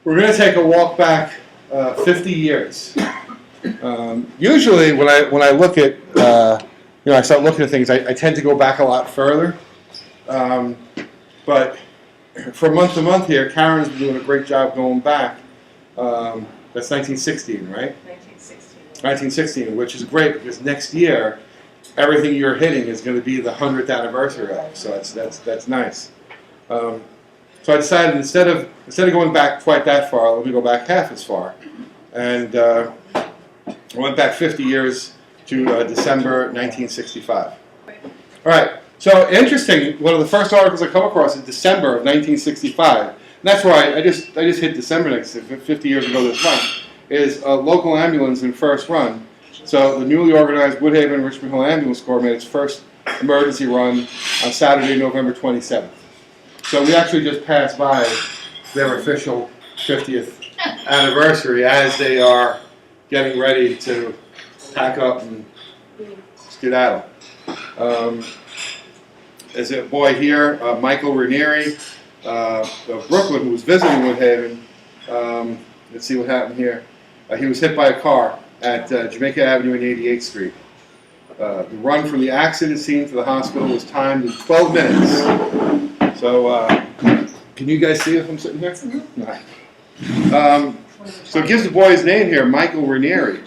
We're going to take a walk back 50 years. Usually, when I look at, I start looking at things, I tend to go back a lot further. But from month to month here, Karen's been doing a great job going back. That's 1916, right? 1916. 1916, which is great because next year, everything you're hitting is going to be the 100th anniversary of. So that's nice. So I decided instead of going back quite that far, let me go back half as far, and I went back 50 years to December 1965. All right. So interesting. One of the first articles I come across is December of 1965. And that's why I just hit December next 50 years ago this month. Is a local ambulance in first run. So the newly organized Woodhaven Richmond Hill Ambulance Corps made its first emergency run on Saturday, November 27th. So we actually just passed by their official 50th anniversary as they are getting ready to pack up and skedaddle. There's a boy here, Michael Ranieri of Brooklyn, who was visiting Woodhaven. Let's see what happened here. He was hit by a car at Jamaica Avenue and 88th Street. The run from the accident scene to the hospital was timed in 12 minutes. So, can you guys see if I'm sitting here? Mm-hmm. No. So it gives the boy's name here, Michael Ranieri.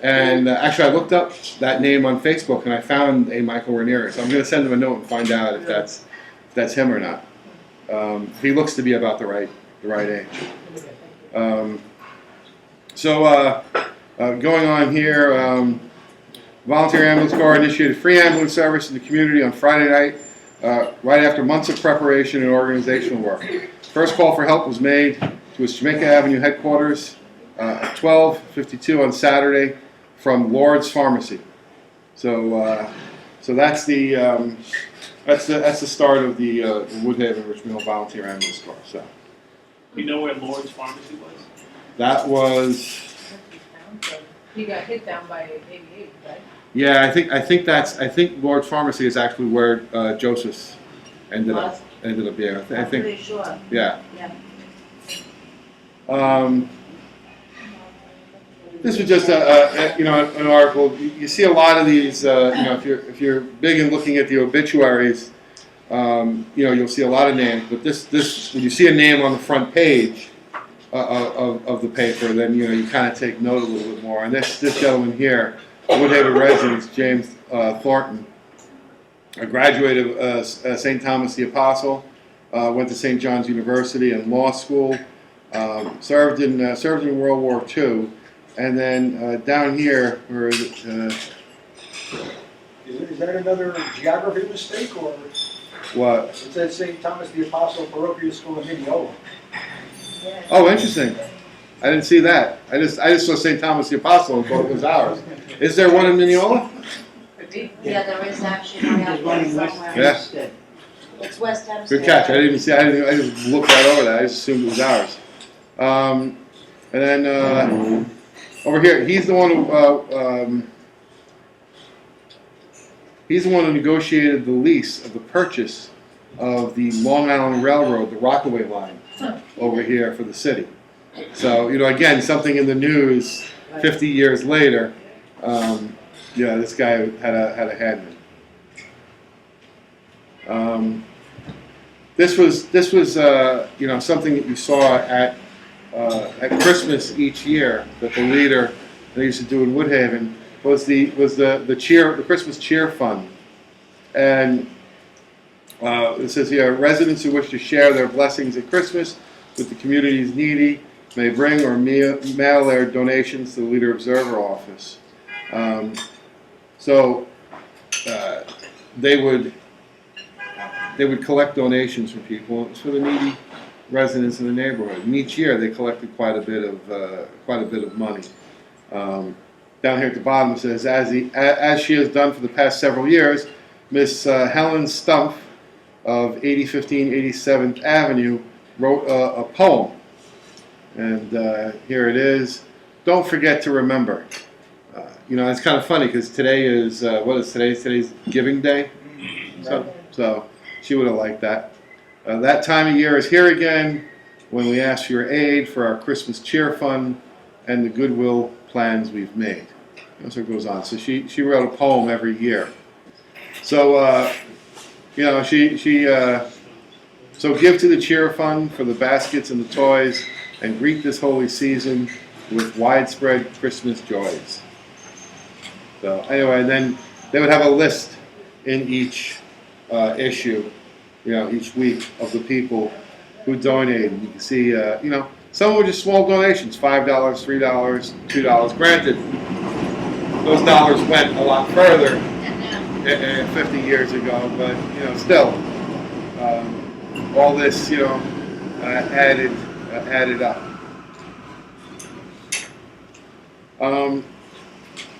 And actually, I looked up that name on Facebook, and I found a Michael Ranieri. So I'm going to send him a note and find out if that's him or not. He looks to be about the right age. Going on here, Volunteer Ambulance Corps initiated free ambulance service in the community on Friday night, right after months of preparation and organizational work. First call for help was made to its Jamaica Avenue headquarters at 12:52 on Saturday from Lord's Pharmacy. So that's the start of the Woodhaven Richmond Hill Volunteer Ambulance Corps. So you know where Lord's Pharmacy was? that was. He got hit down by 88, right? Yeah, I think Lord's Pharmacy is actually where Joseph's ended up. Yeah, I think. Pretty sure. Yeah. This was just an article. You see a lot of these. If you're big in looking at the obituaries, you'll see a lot of names. But this when you see a name on the front page of the paper, then you kind of take note a little bit more. And this gentleman here, Woodhaven resident James Thornton, a graduate of St. Thomas the Apostle, went to St. John's University and law school, served in World War II, and then down here, where is it? Is that another geography mistake, or What? it says St. Thomas the Apostle Parochial School in Mineola? Oh, interesting. I didn't see that. I just saw St. Thomas the Apostle and thought it was ours. Is there one in Mineola? Yeah, there is actually one out there somewhere. Yeah. It's West Hempstead. Good catch. I didn't even see. I just looked right over that. I just assumed it was ours. And then over here, he's the one who negotiated the lease of the purchase of the Long Island Railroad, the Rockaway line, over here for the city. So again, something in the news 50 years later. This guy had a hand in it. This was something that you saw at Christmas each year that the leader they used to do in Woodhaven was the Christmas cheer fund, and it says here residents who wish to share their blessings at Christmas with the community's needy may bring or mail their donations to the Leader Observer office. They would collect donations from people. It was for the needy residents in the neighborhood. And each year they collected quite a bit of money. Down here at the bottom it says, as she has done for the past several years, Miss Helen Stumpf of 8015 87th Avenue wrote a poem. And here it is. Don't forget to remember. It's kind of funny because today is, what is today? Today's Giving Day. So she would have liked that. That time of year is here again. when we ask for your aid for our Christmas cheer fund and the goodwill plans we've made. And so it goes on. So she wrote a poem every year. So, so give to the cheer fund for the baskets and the toys, and greet this holy season with widespread Christmas joys. So anyway, and then they would have a list in each issue, each week of the people who donated. You can see, some were just small donations, $5, $3, $2. Granted, those dollars went a lot further 50 years ago, but still, all this added up.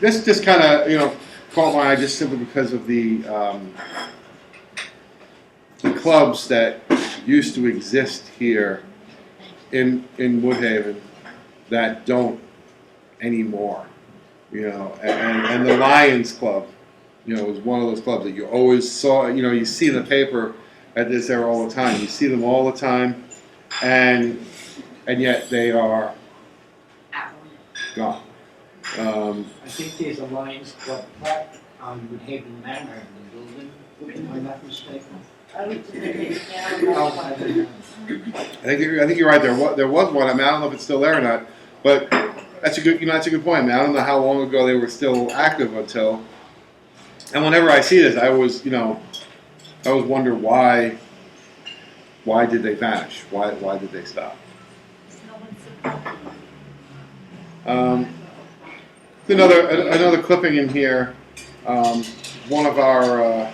This just kind of caught my eye just simply because of the clubs that used to exist here in Woodhaven that don't anymore. And the Lions Club, was one of those clubs that you always saw. You see in the paper at this era all the time. You see them all the time, and yet they are gone. I think there's a Lions Club plaque on Woodhaven Manor in the building, if I'm not mistaken. I think you're right. There was one. I don't know if it's still there or not, but that's a good point. I don't know how long ago they were still active until. And whenever I see this, I always wonder why did they vanish? Why did they stop? Another clipping in here. One of our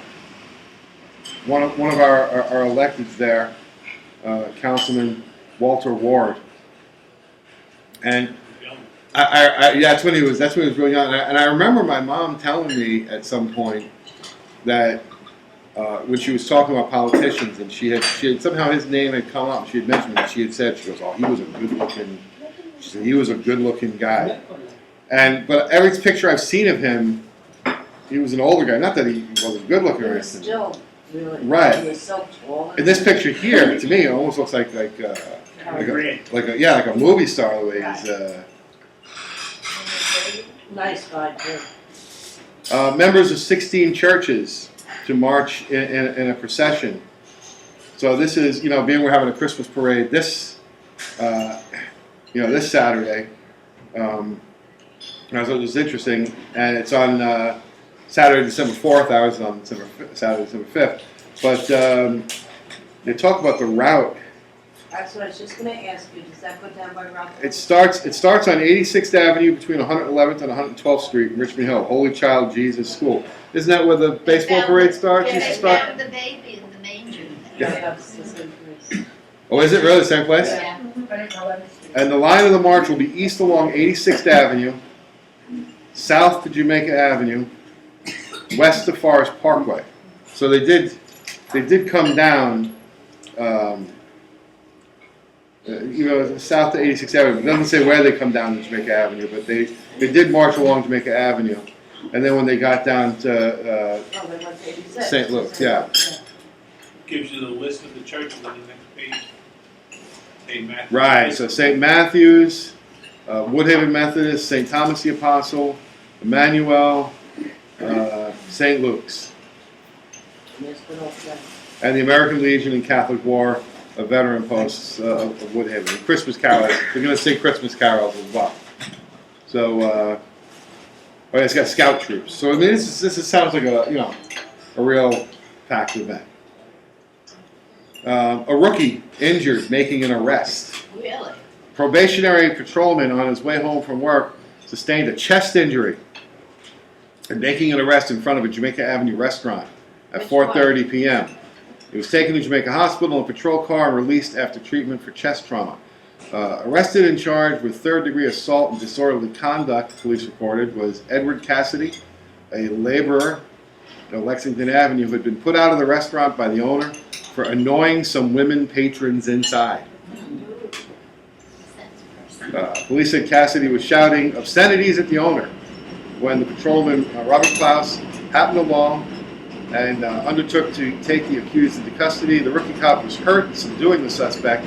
electeds there, Councilman Walter Ward, and that's when he was really young. And I remember my mom telling me at some point that when she was talking about politicians, and she had somehow his name had come up. She had mentioned that she said, "Oh, he was a good looking guy." But every picture I've seen of him, he was an older guy. Not that he wasn't good looking or anything. Still, really. Right. He was so tall. In this picture here, to me, it almost looks like a movie star the way he's. Nice guy too. Members of 16 churches to march in a procession. So this is, being we're having a Christmas parade this Saturday. It was interesting, and it's on Saturday, December 4th. I was on Saturday, December 5th. But they talk about the route. That's what I was just going to ask you. Does that go down by Rock? It starts on 86th Avenue between 111th and 112th Street in Richmond Hill, Holy Child Jesus School. Isn't that where the baseball parade starts? Yeah, Used to they start? found the baby in the manger. Yeah. That's the same place. Oh, is it really the same place? Yeah. And the line of the march will be east along 86th Avenue, south to Jamaica Avenue, west to Forest Parkway. So they did come down, south to 86th Avenue. It doesn't say where they come down to Jamaica Avenue, but they did march along Jamaica Avenue. And then when they got down to they went to 86. St. Luke's, yeah. Gives you the list of the churches on the next page. St. Matthew's. Right, so St. Matthew's, Woodhaven Methodist, St. Thomas the Apostle, Emmanuel, St. Luke's, and the American Legion and Catholic War veteran posts of Woodhaven. And Christmas carols, they're going to sing Christmas carols as well. So, it's got scout troops. So I mean, this sounds like a real packed event. A rookie injured making an arrest. Really? Probationary patrolman on his way home from work sustained a chest injury and making an arrest in front of a Jamaica Avenue restaurant at 4:30 p.m. He was taken to Jamaica Hospital in a patrol car and released after treatment for chest trauma. Arrested and charged with third-degree assault and disorderly conduct, police reported, was Edward Cassidy, a laborer at Lexington Avenue who had been put out of the restaurant by the owner for annoying some women patrons inside. Police said Cassidy was shouting obscenities at the owner when the patrolman, Robert Klaus, happened along and undertook to take the accused into custody. The rookie cop was hurt in subduing the suspect.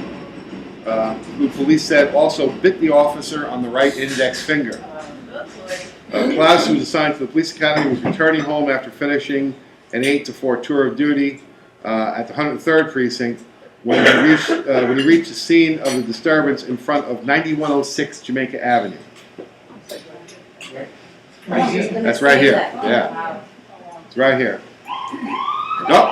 who police said also bit the officer on the right index finger. Klaus, who was assigned to the police academy, was returning home after finishing an 8 to 4 tour of duty at the 103rd precinct when he reached the scene of the disturbance in front of 9106 Jamaica Avenue. That's right here. Yeah, it's right here. Nope.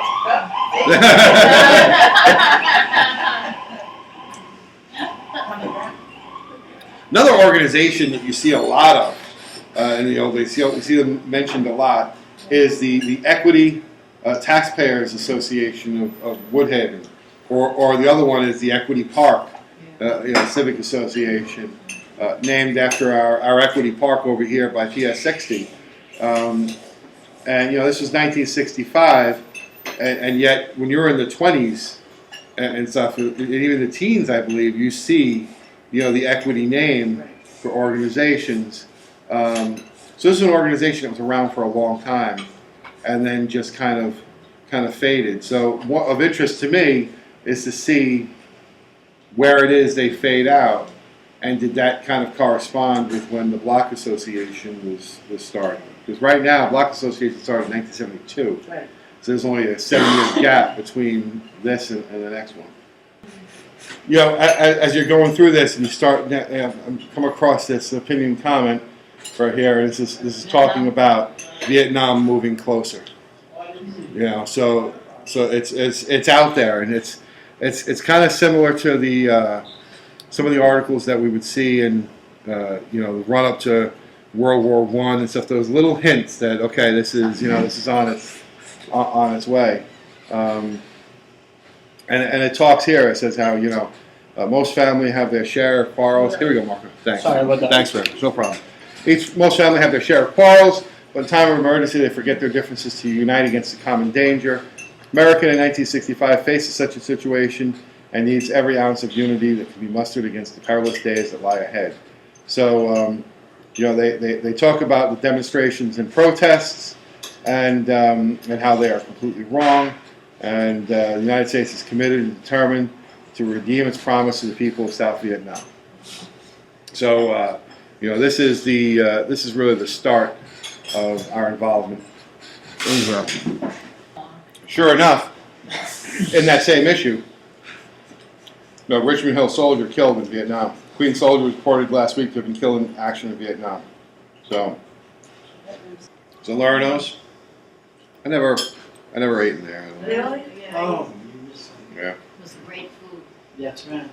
Another organization that you see a lot of, and you see them mentioned a lot, is the Equity Taxpayers Association of Woodhaven, or the other one is the Equity Park, Civic Association, named after our Equity Park over here by PS 60. And this was 1965, and yet when you're in the 20s and stuff, and even the teens, I believe, you see, the equity name for organizations. So this is an organization that was around for a long time, and then just kind of faded. So what of interest to me is to see where it is they fade out, and did that kind of correspond with when the Block Association was started? Because right now, Block Association started in 1972. Right. So there's only a 7-year gap between this and the next one. As you're going through this and you start, come across this opinion comment right here. This is talking about Vietnam moving closer. So it's out there, and it's kind of similar to the some of the articles that we would see in the run up to World War I and stuff. Those little hints that this is on its way. And it talks here. It says how most family have their share of quarrels. Here we go, Marco. Thanks. Sorry about that. Thanks, man. No problem. Most family have their share of quarrels, but in time of emergency, they forget their differences to unite against a common danger. America in 1965 faces such a situation and needs every ounce of unity that can be mustered against the perilous days that lie ahead. So, they talk about the demonstrations and protests and how they are completely wrong. And the United States is committed and determined to redeem its promise to the people of South Vietnam. So, this is really the start of our involvement in Israel. Sure enough, in that same issue, Richmond Hill soldier killed in Vietnam. Queen soldier was reported last week to have been killed in action in Vietnam. So Lernos, I never ate in there. Really? Oh, Yeah. It was great food. that's right.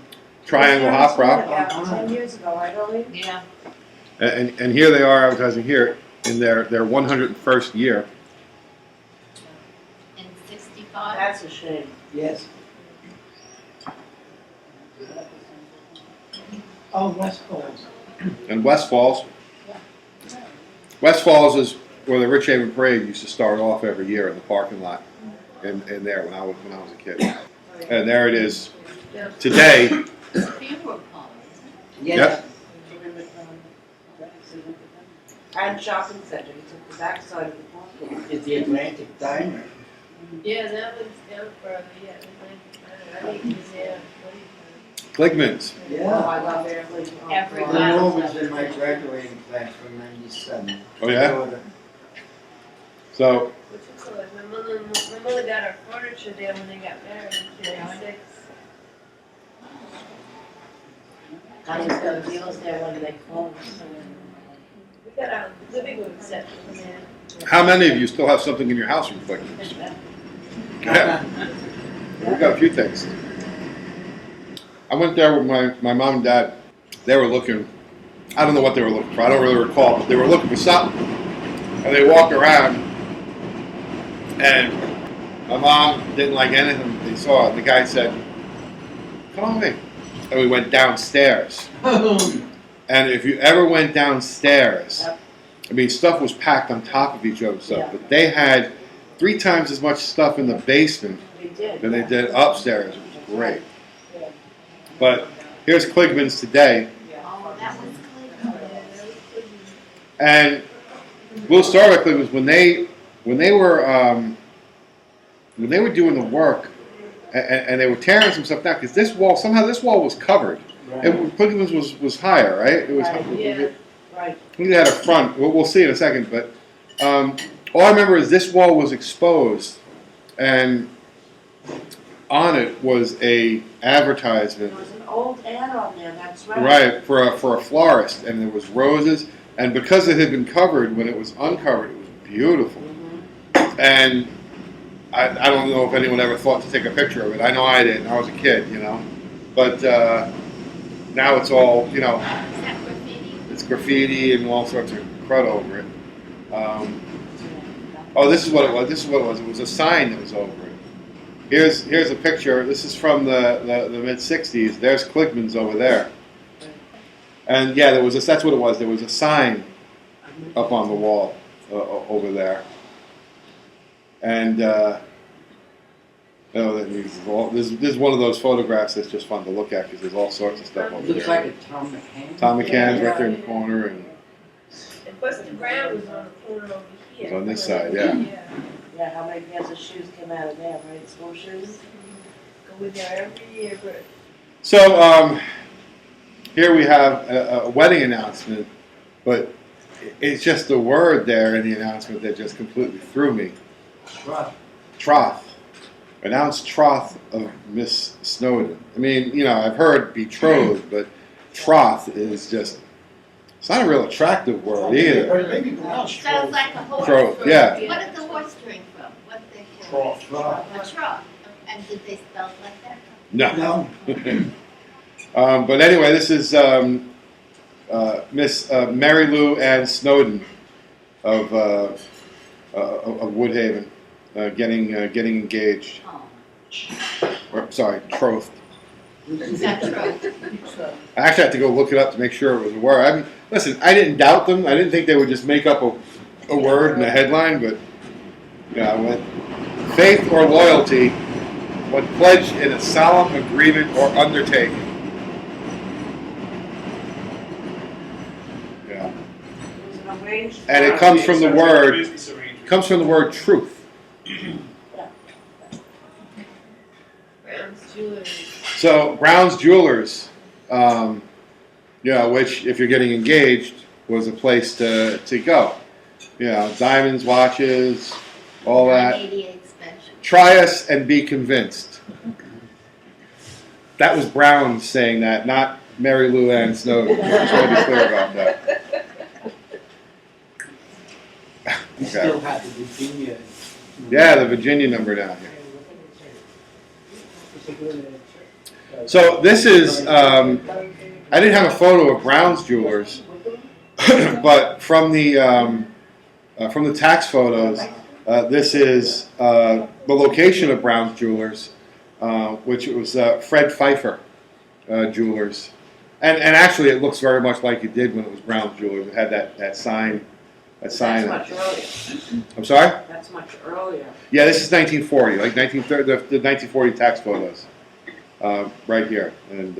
Triangle Hot Prop. Yeah, 10 years ago, I believe. Yeah. And here they are advertising here in their 101st year. In 65. That's a shame. Yes. Oh, West Falls. And West Falls. West Falls is where the Rich Haven Parade used to start off every year in the parking lot in there when I was a kid. And there it is today. It's a funeral parlor, isn't Yep. And shopping center, you took the backside of the parking lot. It's the Atlantic Diner. Yeah, that was down further, yeah. I think it was there. Kligman's. Oh, Yeah. I love it. Every Lenore was in my graduating class from '97. Oh, yeah? So Which was so like, my mother got her furniture there when they got married in '96. I just got deals there when they closed. We got our living room set from there. how many of you still have something in your house from Kligman's? Yeah. We got a few things. I went there with my mom and dad. They were looking, I don't know what they were looking for, I don't really recall, but they were looking for something. And they walked around, and my mom didn't like anything they saw. And the guy said, "Come on with me." And we went downstairs. And if you ever went downstairs, I mean, stuff was packed on top of each other, stuff, but they had 3 times as much stuff in the basement than they did upstairs. It was great. But here's Kligman's today, Oh, that was clear. and we'll start with Kligman's when they were doing the work and they were tearing some stuff down because this wall was covered. Quigley's was higher, right? It was. Right. Yeah. Right. We had a front. We'll see in a second, but all I remember is this wall was exposed, and on it was a advertisement. There was an old ad on there, that's right. Right, for a florist, and there was roses, and because it had been covered, when it was uncovered, it was beautiful. And I don't know if anyone ever thought to take a picture of it. I know I didn't. I was a kid, But now it's all, Is that graffiti? it's graffiti and all sorts of crud over it. Oh, this is what it was. It was a sign that was over it. Here's a picture. This is from the mid '60s. There's Kligman's over there. And yeah, that's what it was. There was a sign up on the wall over there. And this is one of those photographs that's just fun to look at because there's all sorts of stuff over Looks there. like a Tom McCann. Tom McCann's right there in the corner, and And Buster Brown was on the corner over here. It's on this side, yeah. Yeah, how many pairs of shoes came out of there, right? School shoes? Go in there every year, but so here we have a wedding announcement, but it's just the word there in the announcement that just completely threw me. Troth. Announced troth of Miss Snowden. I mean, I've heard betrothed, but troth is just, it's not a real attractive word either. Or maybe pronounced Sounds like a horse. Troth, yeah. What did the horse drink from? What did they call it? Trough. A trough. And did they spell it like that? No. But anyway, this is Miss Mary Lou Ann Snowden of Woodhaven getting engaged. Oh, Or, sorry, betrothed. is that true? I actually had to go look it up to make sure it was a word. I mean, listen, I didn't doubt them. I didn't think they would just make up a word in a headline, but with faith or loyalty, when pledged in a solemn agreement or undertaking. Yeah. It was an arranged. And it comes from the Sounds like a word. business arrangement. Comes from the word truth. Brown's Jewelry. So Brown's Jewelers, which if you're getting engaged was a place to go. Diamonds, watches, all that. 988 special. Try us and be convinced. That was Brown saying that, not Mary Lou Ann Snowden. I just want to be clear about that. We still have the Virginia. Yeah, the Virginia number down here. So this is, I didn't have a photo of Brown's Jewelers, but from the tax photos, this is the location of Brown's Jewelers, which was Fred Pfeiffer Jewelers. And actually it looks very much like it did when it was Brown's Jewelers. It had that sign. That's much earlier. I'm sorry? That's much earlier. Yeah, this is 1940, like 1930, the 1940 tax photos, right here. And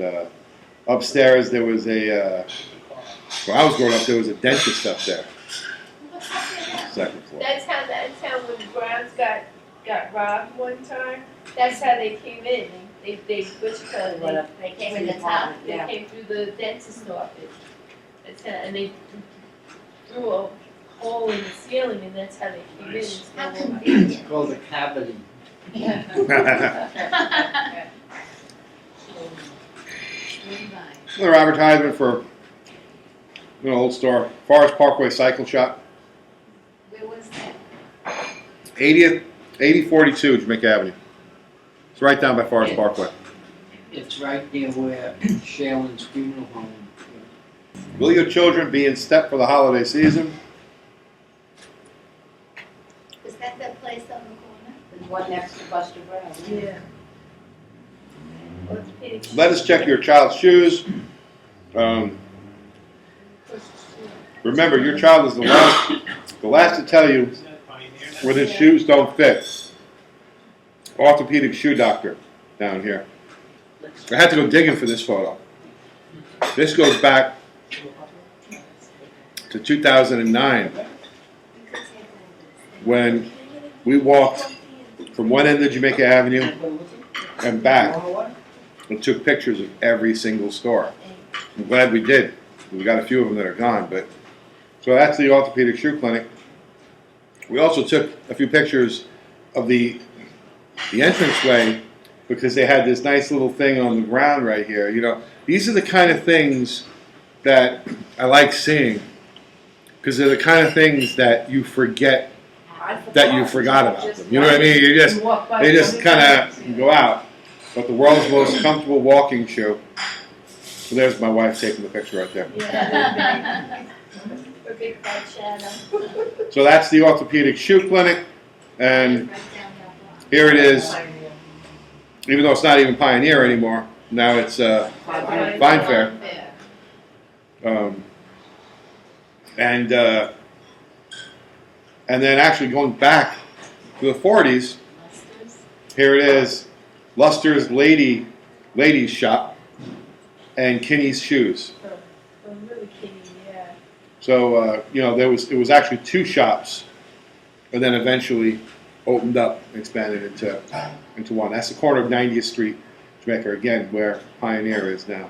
upstairs there was when I was growing up, there was a dentist up there, What's up with that? second floor. That's how when the Browns got robbed one time. That's how they came in. They They came in the top, they Yeah. came through the dentist office. That's how, and they threw a hole in the ceiling, and that's how they came in. How And stole all- convenient. It's called a cavity. Another advertisement for an old store, Forest Parkway Cycle Shop, Where was that? 8042 Jamaica Avenue. It's right down by Forest Parkway. It's right there where Shailen's funeral home. Will your children be in step for the holiday season? Is that place on the corner? There's one next to Buster Brown. Yeah. Orthopedic Let us check your child's shoes. Remember, your child is the last to tell you Isn't that Pioneer now? when his shoes don't fit. Orthopedic shoe doctor down here. I had to go digging for this photo. This goes back to 2009 when we walked from one end of Jamaica Avenue and back and took pictures of every single store. I'm glad we did. We got a few of them that are gone, but so that's the orthopedic shoe clinic. We also took a few pictures of the entranceway because they had this nice little thing on the ground right here. You know, these are the kind of things that I like seeing because they're the kind of things that you forget that you forgot about them. You know what I mean? You just they just kind of go out. But the world's most comfortable walking shoe. So there's my wife taking the picture right there. Yeah. A big fat shadow. So that's the orthopedic shoe clinic, and here it is. Even though it's not even Pioneer anymore, now it's Vine Fair. And then actually going back to the 40s, here it is, Luster's ladies shop and Kinney's shoes. Oh, really kidding, yeah. So you know, it was actually two shops, and then eventually opened up, expanded into one. That's the corner of 90th Street, Jamaica, again, where Pioneer is now.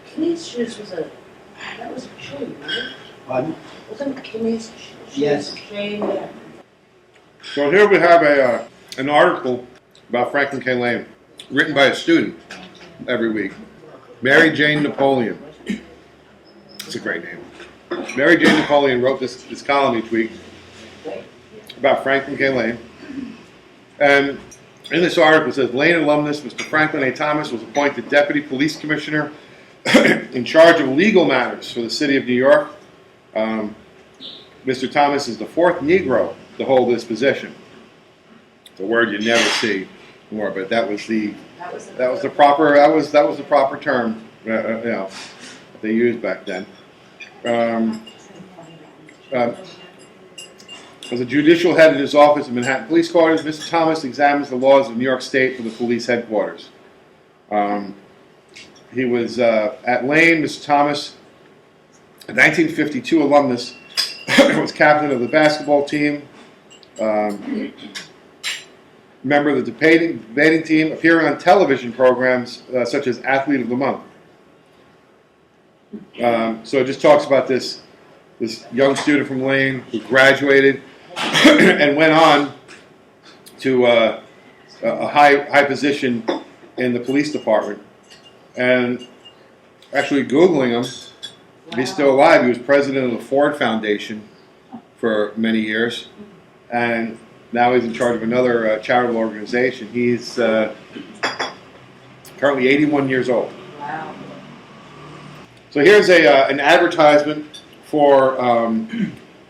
Kinney's shoes that was a chain, right? Pardon? Wasn't Kinney's shoes Yes. a chain? Yeah. So here we have an article about Franklin K. Lane, written by a student every week. Mary Jane Napoleon. It's a great name. Mary Jane Napoleon wrote this column each week about Franklin K. Lane. And in this article it says, Lane alumnus Mr. Franklin A. Thomas was appointed Deputy Police Commissioner in charge of legal matters for the city of New York. Mr. Thomas is the fourth Negro to hold this position. It's a word you never see more, but that was the proper term, you know, that they used back then. As a judicial head in his office in Manhattan Police Quarters, Mr. Thomas examines the laws of New York State for the police headquarters. He was at Lane. Mr. Thomas, a 1952 alumnus, was captain of the basketball team, member of the debating team, appearing on television programs such as Athlete of the Month. So it just talks about this young student from Lane who graduated and went on to a high position in the police department. And actually Googling him, he's still alive. He was president of the Ford Foundation for many years, and now he's in charge of another charitable organization. He's currently 81 years old. Wow. So here's an advertisement for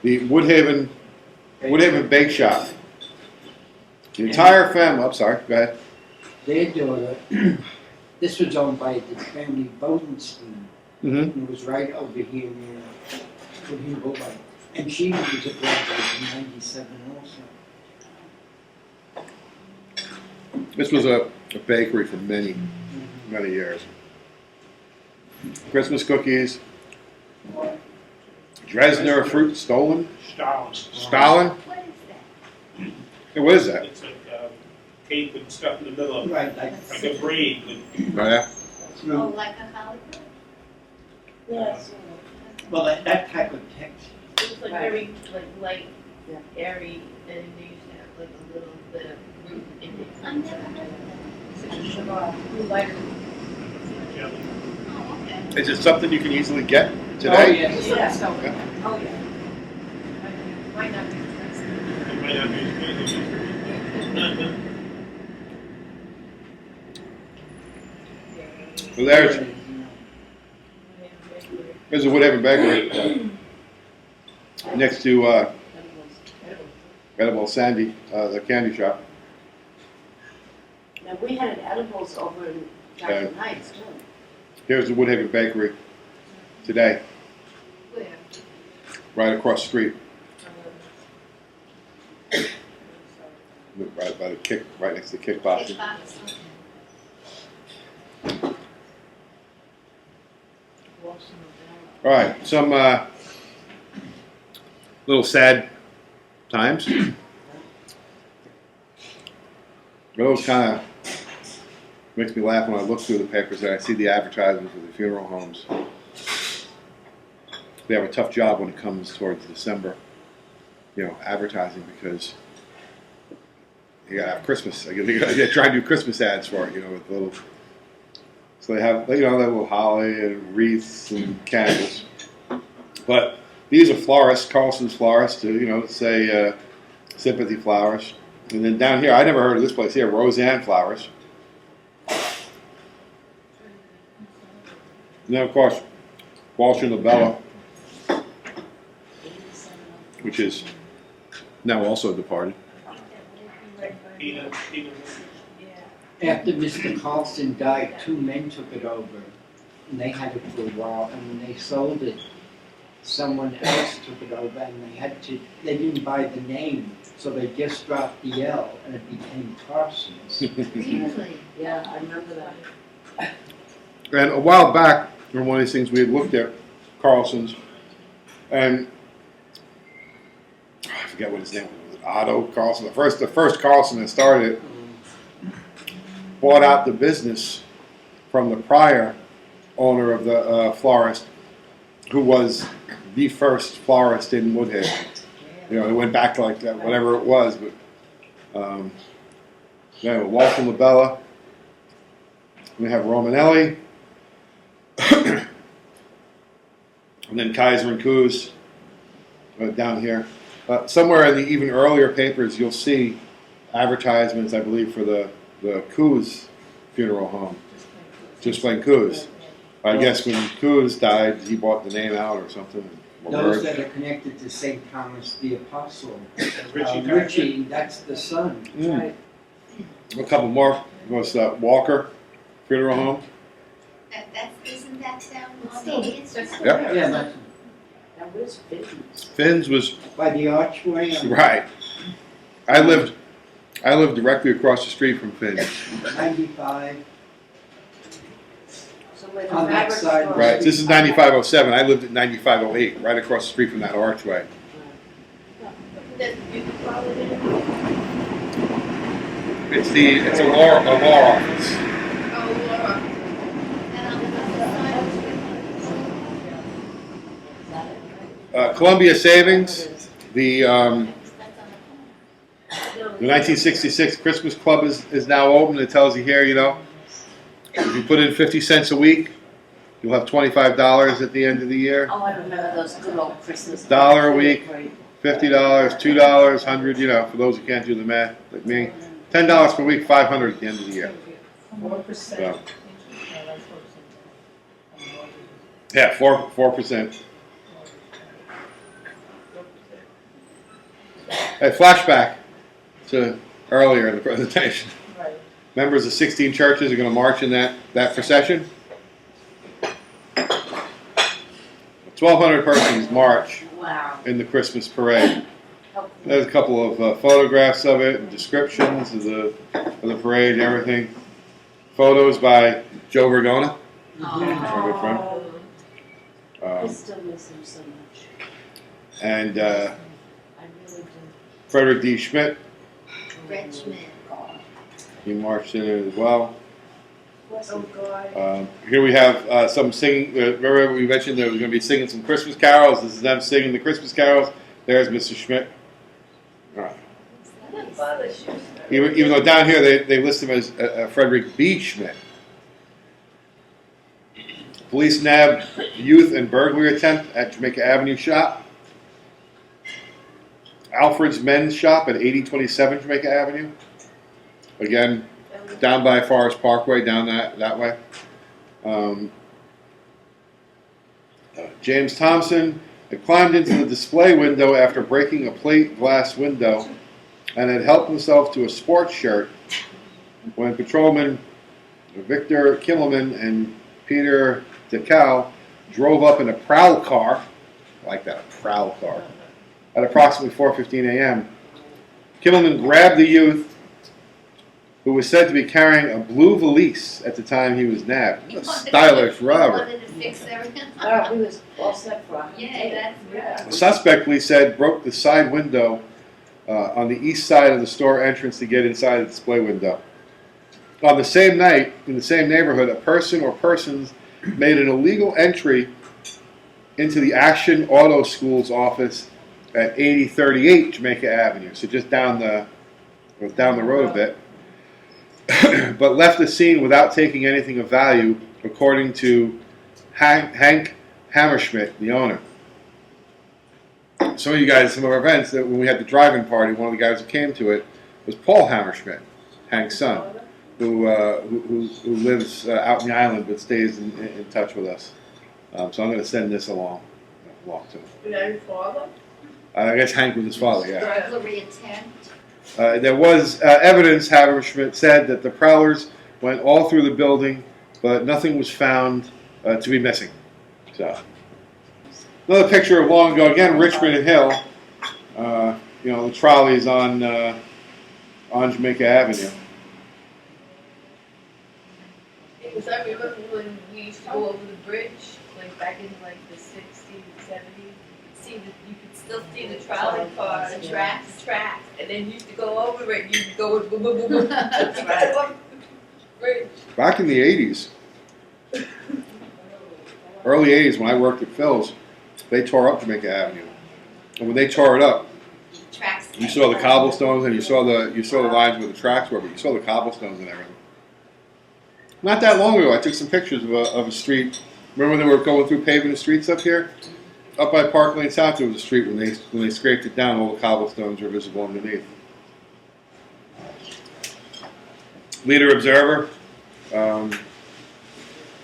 the Woodhaven Bake Shop. The entire family. I'm sorry. Go ahead. Their daughter, this was owned by the family Bodenstein. Mm-hmm. It was right over here near Woodhaven Boulevard. And she was a graduate in 97 also. This was a bakery for many years. Christmas cookies. Dresdner fruit stolen. Stalin. What is that? Hey, what is that? It's like cake with stuff in the middle of it, Right, like like a braid. Oh yeah. Oh, through, like a Hollywood? Yes. well, that type of text. It's like Right. very light, Yeah. airy, and they used to have like a little bit of root in it. I've never heard of that. It's a sugar, lighter. Jelly. Oh, okay. Is it something you can easily get Oh, today? yes. Yeah. Oh, yeah. Might not be expensive. It might not be as good as it used to be. Well, there's a Woodhaven Bakery next to Edible Sandy, the candy shop. Now, we had edibles over in Jackson Heights, too. Here's the Woodhaven Bakery today, Where? right across the street, right by the right next to the kickboxing. Kickboxing. All right, some little sad times. Those kind of Makes me laugh when I look through the papers and I see the advertisements for the funeral homes. They have a tough job when it comes towards December, advertising, because you gotta have Christmas. You gotta try and do Christmas ads for it, with little. So they have, that little holly and wreaths and candles. But these are florists, Carlson's florists, say sympathy flowers. And then down here, I never heard of this place here, Roseanne Flowers. And then, of course, Walsh and Labella, which is now also departed. Peter, After Mr. Carlson died, 2 men took it over, and they had it for a while, and when they sold it, someone else took it over, and they didn't buy the name, so they just dropped the L, and it became Carson's. Really? Yeah, I remember that. And a while back, on one of these things, we had looked at Carlson's, and I forget what his name was. Otto Carlson, the first Carlson that started it, bought out the business from the prior owner of the florist, who was the first florist in Woodhaven. It went back to like that, whatever it was, but Walsh and Labella. We have Romanelli, and then Kaiser and Coos down here. Somewhere in the even earlier papers, you'll see advertisements, I believe, for the Coos funeral home. Just plain Coos. I guess when Coos died, he bought the name out or something. Those that are connected to St. Thomas the Apostle. Richie Richie, that's the son. Right. A couple more was Walker funeral home. Isn't that down on Still, the, it's just. Yep. Yeah, that's That was 50s. Finn's was by the archway. right. I lived directly across the street from Finn's. 95. So where the On that fabric side, store- Right. This is 9507. I lived at 9508, right across the street from that archway. That's beauty parlor there. It's a law office. Oh, Laura. And on the other side, Columbia Savings, the that's on The 1966 Christmas Club is now open. It tells you here, if you put in 50 cents a week, you'll have $25 at the end of the year. Oh, I remember those good old Christmas. $1 a week. Right. $50, $2, $100, for those who can't do the math, like me. $10 per week, $500 at the end of the year. 4%. So, yeah, 4%. Hey, flashback to earlier in the presentation. Right. Members of 16 churches are going to march in that procession. 1,200 persons march Wow. in the Christmas parade. Helpful. There's a couple of photographs of it, and descriptions of the parade and everything. Photos by Joe Vergona, our good friend. I still miss him so much. And I really do. Frederick D. Schmidt, Richmond. he marched in it as well. Oh, God. Here we have some singing. Remember we mentioned they were going to be singing some Christmas carols. This is them singing the Christmas carols. There's Mr. Schmidt. All right. Even though down here they list him as Frederick B. Schmidt. Police nabbed youth and burglary attempt at Jamaica Avenue shop. Alfred's Men's Shop at 8027 Jamaica Avenue. Again, down by Forest Parkway, down that way. James Thompson had climbed into the display window after breaking a plate glass window and had helped himself to a sports shirt when patrolmen Victor Kimmelman and Peter DeCal drove up in a prowl car, I like that, a prowl car, at approximately 4:15 a.m. Kimmelman grabbed the youth, who was said to be carrying a blue valise at the time he was nabbed. A stylish robber. Wanted to fix everything. Oh, he was all set for a Yeah, that's The suspect, police said, broke the side window on the east side of the store entrance to get inside the display window. On the same night, in the same neighborhood, a person or persons made an illegal entry into the Action Auto School's office at 8038 Jamaica Avenue, so just down the road a bit, but left the scene without taking anything of value, according to Hank Hammerschmidt, the owner. Some of you guys, some of our events, that when we had the drive-in party, one of the guys who came to it was Paul Hammerschmidt, Hank's son, who lives out in the island but stays in touch with us. So I'm going to send this along to him. And your father? I guess Hank was his father, yeah. Burglary attempt. There was evidence, Hammerschmidt said, that the prowlers went all through the building, but nothing was found to be missing. So, another picture of long ago, again, Richmond and Hill. The trolleys on Jamaica Avenue. Because I remember when we used to go over the bridge, like back in like the 60s, 70s, you could still see the trolley cars, the tracks, and then you used to go over it, and you'd go boom, boom, boom, boom. Bridge. Back in the 80s, early 80s, when I worked at Phil's, they tore up Jamaica Avenue. And when they tore it up, Tracks. you saw the cobblestones and you saw the lines where the tracks were, but you saw the cobblestones and everything. Not that long ago, I took some pictures of a street. Remember when they were going through paving the streets up here? Up by Park Lane South, there was a street when they scraped it down, all the cobblestones were visible underneath. Leader Observer,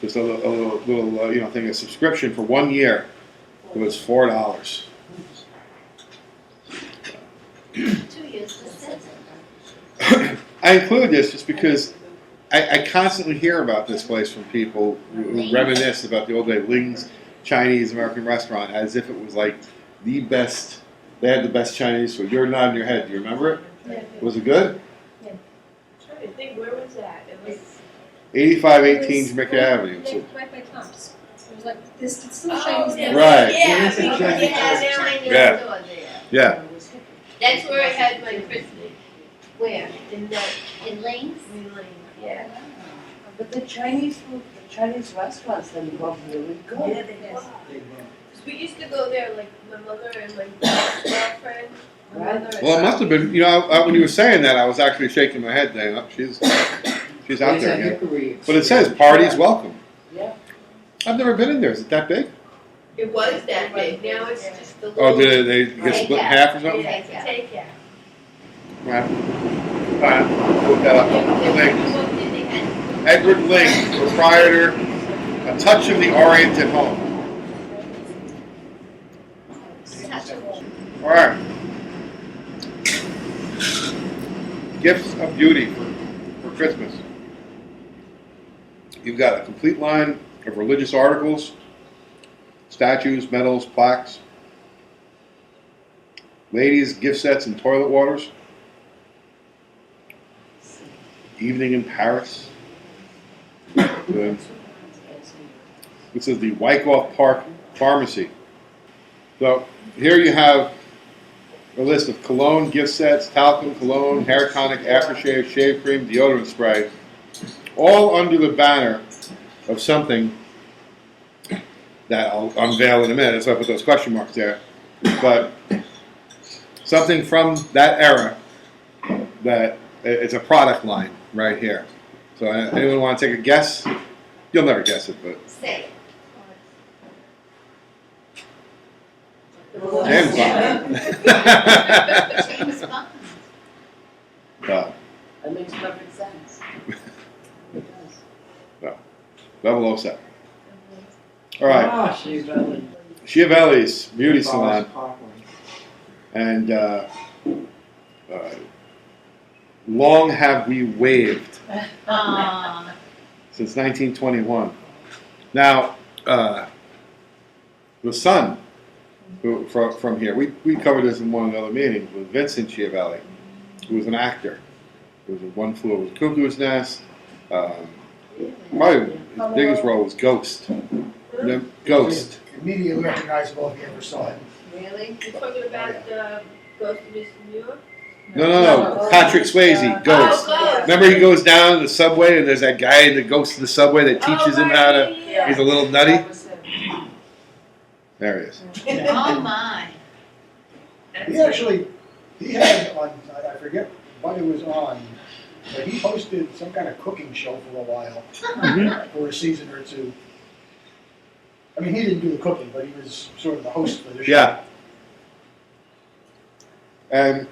just a little thing, a subscription for 1 year. It was $4. 2 years to sit. I include this just because I constantly hear about this place from people who reminisce about the old day Ling's Chinese American restaurant as if it was like the best. They had the best Chinese food. You're nodding your head. Do you remember it? Yeah. Was it good? I'm trying to think, where was that? It was. 8518 Jamaica Avenue. So, Right by Tom's. It was like this. It's still Oh, Chinese. yeah. Right. Yeah, Yeah, it's a Chinese now I know Yeah. the store there. yeah. That's where I had my christening, Where? in that In Lanes? green lane, yeah. But the Chinese food, the Chinese restaurants, they look really good. Yeah, they did. 'Cause we used to go there, like, my mother and my girlfriend, my Right. mother and. Well, it must have been. When you were saying that, I was actually shaking my head. Saying, "Oh, she's out There's a there again." hickory. But it says parties welcome. Yeah. I've never been in there. Is it that big? It was that big, now it's just a little. Oh, did they get split in half or something? Yeah, it's a takeout. Right. Look that up. Thanks. Edward Ling, proprietor, A Touch of the Orient at Home. All right. Gifts of beauty for Christmas. You've got a complete line of religious articles, statues, medals, plaques, ladies' gift sets and toilet waters, evening in Paris. Good. This is the Wyckoff Park Pharmacy. So here you have a list of cologne, gift sets, talcum, cologne, hair tonic, aftershave, shave cream, deodorant spray, all under the banner of something that I'll unveil in a minute. That's why I put those question marks there. But something from that era that it's a product line right here. So anyone want to take a guess? You'll never guess it, but Say it. James James Bond. Bond. That makes perfect sense. It does. 007. All right, Ah, Chevelle. Chiavelli's Beauty Salon. And long have we waved since 1921. Now, the son from here, we covered this in one of the other meetings, with Vincent Chiavelli, who was an actor. He was in One Flew Over the Cuckoo's Nest. Probably his biggest role was Ghost. Ghost. Immediately recognizable if you ever saw it. Really? You're talking about Ghost of Mr. New York? No. Patrick Swayze, Ghost. Oh, Remember he goes down the subway and there's that guy that goes to the subway that teaches him how to. Yeah. He's a little nutty. There he is. Oh, my. He had on, I forget what it was on, but he hosted some kind of cooking show for a while, for a season or two. I mean, he didn't do the cooking, but he was sort of the host for the show. Yeah. And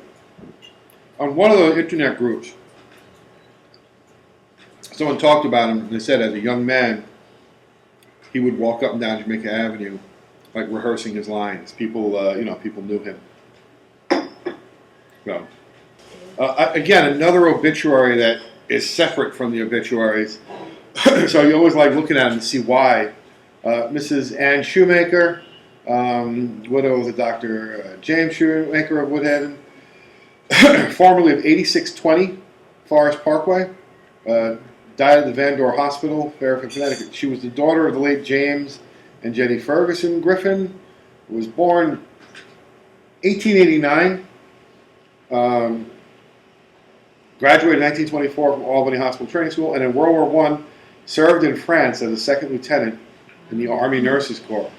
on one of the internet groups, someone talked about him. They said as a young man, he would walk up and down Jamaica Avenue, like rehearsing his lines. People, people knew him. So, again, another obituary that is separate from the obituaries. So you always like looking at him to see why. Mrs. Ann Shoemaker, widow of the Dr. James Shoemaker of Woodhaven, formerly of 8620 Forest Parkway, died at the Van Dorn Hospital, Fairfield, Connecticut. She was the daughter of the late James and Jenny Ferguson Griffin, who was born 1889. Graduated in 1924 from Albany Hospital Training School, and in World War I served in France as a second lieutenant in the Army Nurses Corps.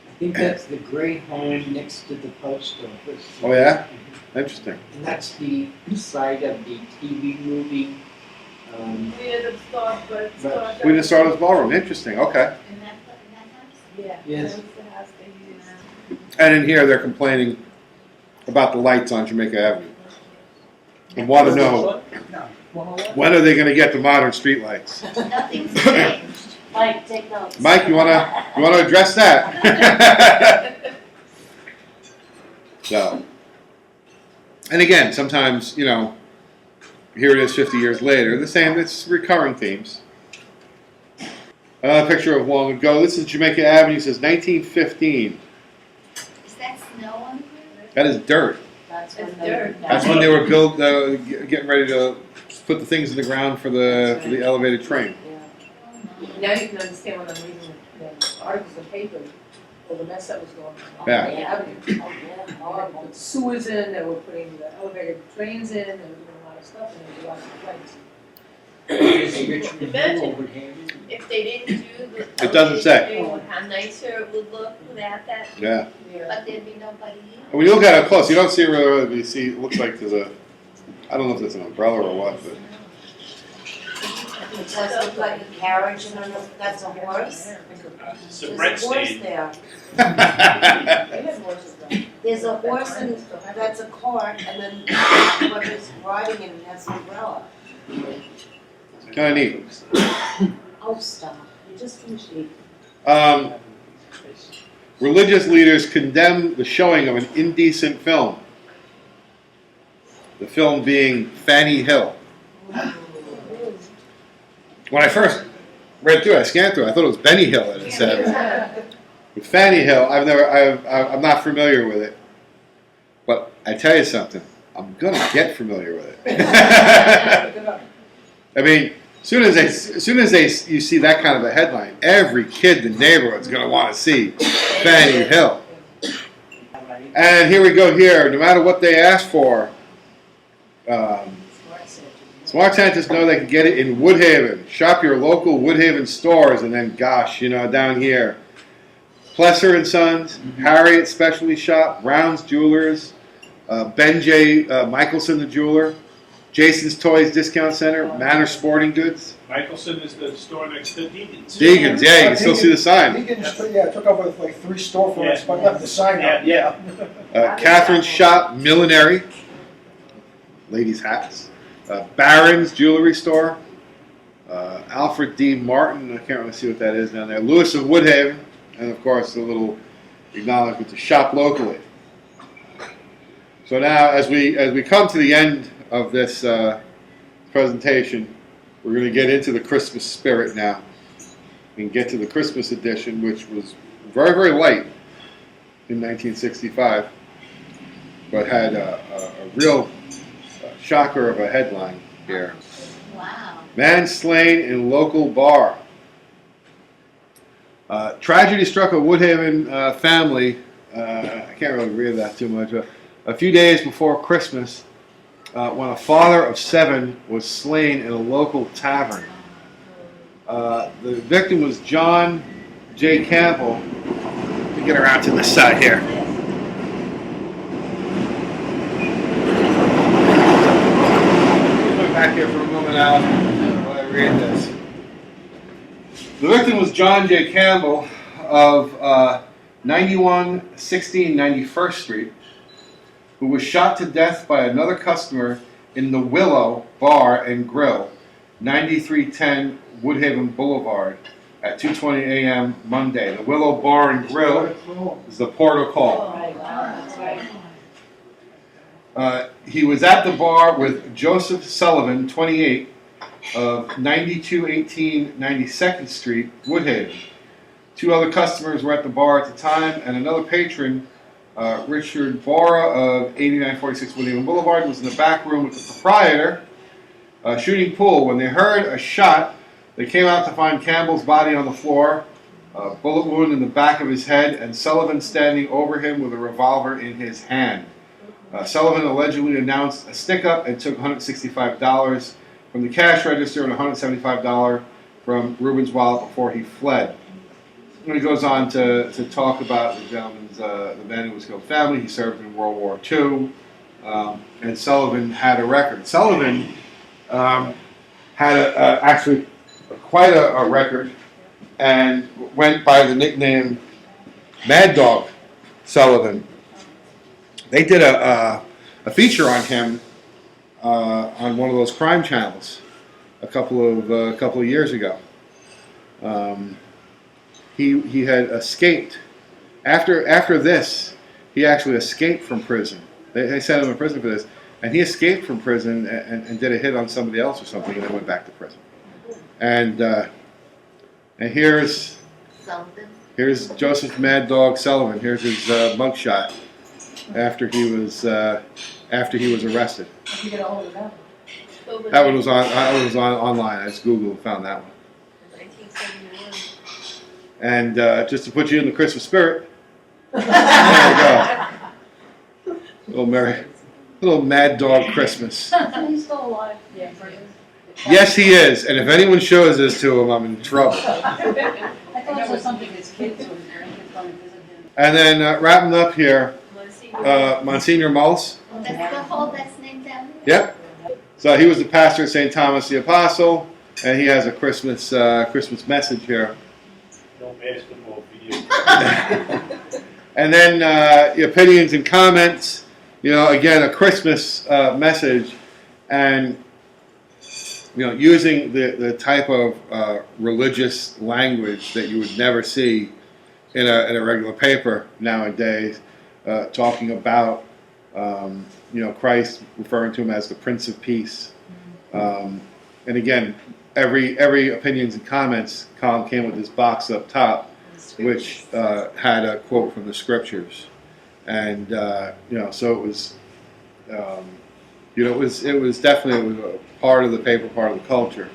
I think that's the gray home next to the post office. Oh yeah? Interesting. And that's the site of the TV movie. Yeah, the Starbucks. We just started this ballroom. Interesting. Okay. In that house? Yeah. Yes. That was the house they used. And in here they're complaining about the lights on Jamaica Avenue and want to know when are they going to get the modern street lights. Nothing's changed. Mike, take notes. Mike, you wanna address that? So, and again, sometimes here it is 50 years later. The same. It's recurring themes. Another picture of long ago. This is Jamaica Avenue. It says 1915. Is that snow on the ground? That is dirt. That's It's when dirt. That's when they were getting ready to put the things in the ground for the elevated train. Now you can understand when I'm reading the articles in the paper, or the mess that was going on. Yeah. On the avenue. Oh, yeah, horrible. Put sewers in, they were putting the elevated trains in, they were doing a lot of stuff, and there was a lot of complaints. There's Richmond Hill Imagine over here. if they didn't do the. It doesn't say. elevated, how nicer it would look without that. Yeah. But there'd be nobody in. When you look at it close, you don't see really. You see, it looks like there's a. I don't know if it's an umbrella or what, but. It does look like a carriage, and that's a horse. It's a There's bread a horse stand. there. They had horses then. There's a horse and that's a cart, and then whoever's riding it has an umbrella. Kind of neat. Oh, stop. You just finished eating. Religious leaders condemn the showing of an indecent film. The film being Fanny Hill. When I first read through it, I scanned through it, I thought it was Benny Hill that it said. But Fanny Hill, I'm not familiar with it. But I tell you something, I'm gonna get familiar with it. I mean, as soon as you see that kind of a headline, every kid in the neighborhood's gonna want to see Fanny Hill. And here we go here. No matter what they ask for, Smart Santas know they can get it in Woodhaven. Shop your local Woodhaven stores, and then, gosh, down here, Plesser and Sons, Harriet Specialty Shop, Brown's Jewelers, Ben J. Michelson the Jeweler, Jason's Toys Discount Center, Manor Sporting Goods. Michelson is the store next to Deegan's. Deegan's, yeah, you can still see the sign. Deegan's, took over like 3 storefronts, but left the sign up. Yeah. Catherine's Shop, Millinery, ladies' hats. Barron's Jewelry Store, Alfred D. Martin, I can't really see what that is down there, Lewis of Woodhaven, and of course a little acknowledgement to shop locally. So now as we come to the end of this presentation, we're going to get into the Christmas spirit now and get to the Christmas edition, which was very, very light in 1965, but had a real shocker of a headline here. Wow. Man slain in local bar. Tragedy struck a Woodhaven family. I can't really read that too much. A few days before Christmas, when a father of 7 was slain in a local tavern. The victim was John J. Campbell. Let me get around to this side here. Back here for a moment, Alan, while I read this. The victim was John J. Campbell of 9116 91st Street, who was shot to death by another customer in the Willow Bar and Grill, 9310 Woodhaven Boulevard, at 2:20 a.m. Monday. The Willow Bar and Grill is the port of call. He was at the bar with Joseph Sullivan, 28, of 9218 92nd Street, Woodhaven. 2 other customers were at the bar at the time, and another patron, Richard Bora of 8946 Woodhaven Boulevard, was in the back room with the proprietor shooting pool. When they heard a shot, they came out to find Campbell's body on the floor, a bullet wound in the back of his head, and Sullivan standing over him with a revolver in his hand. Sullivan allegedly announced a stick-up and took $165 from the cash register and $175 from Ruben's wallet before he fled. And he goes on to talk about the gentleman's, the man who was killed family. He served in World War II, and Sullivan had a record. Sullivan had actually quite a record and went by the nickname Mad Dog Sullivan. They did a feature on him on one of those crime channels a couple of years ago. He had escaped after this. He actually escaped from prison. They sent him to prison for this, and he escaped from prison and did a hit on somebody else or something, and then went back to prison. And here's Joseph Mad Dog Sullivan. Here's his mugshot after he was arrested. You get a hold of that. That one was on online. I just Googled and found that one. 1971. And just to put you in the Christmas spirit, there you go. Little Mad Dog Christmas. He's still alive. Yeah. Yes, he is. And if anyone shows this to him, I'm in trouble. I thought it was something his kids or his grandkids going to visit him. And then wrapping up here, Monsignor Mulls. That's the hole that's named down there? Yep. So he was the pastor of St. Thomas the Apostle, and he has a Christmas message here. Don't ask them all for you. And then opinions and comments. Again, a Christmas message, and using the type of religious language that you would never see in a regular paper nowadays, talking about Christ, referring to him as the Prince of Peace. And again, every opinions and comments column came with this box up top, which had a quote from the scriptures, and so it was, it was definitely a part of the paper, part of the culture,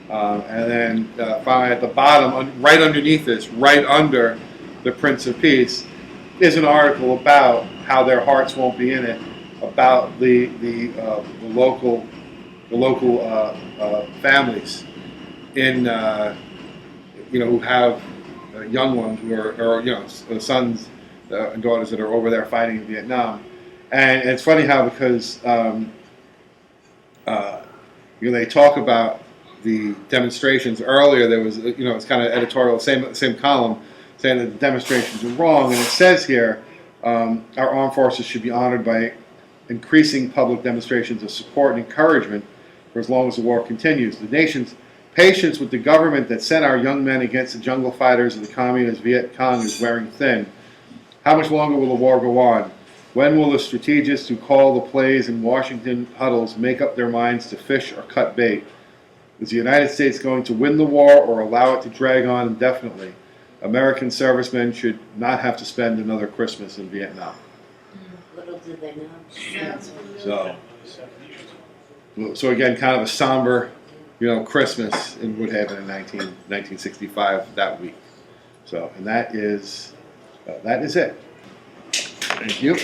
and then finally at the bottom, right underneath this, right under the Prince of Peace, is an article about how their hearts won't be in it, about the local families in who have young ones who are sons and daughters that are over there fighting in Vietnam. And it's funny how, because they talk about the demonstrations earlier. There was it's kind of editorial, same column, saying that the demonstrations are wrong, and it says here our armed forces should be honored by increasing public demonstrations of support and encouragement for as long as the war continues. The nation's patience with the government that sent our young men against the jungle fighters of the communist Viet Cong is wearing thin. How much longer will the war go on? When will the strategists who call the plays in Washington huddles make up their minds to fish or cut bait? Is the United States going to win the war or allow it to drag on indefinitely? American servicemen should not have to spend another Christmas in Vietnam. Little did they know. So again, kind of a somber, Christmas in Woodhaven in 1965 that week. So, and that is it. Thank you.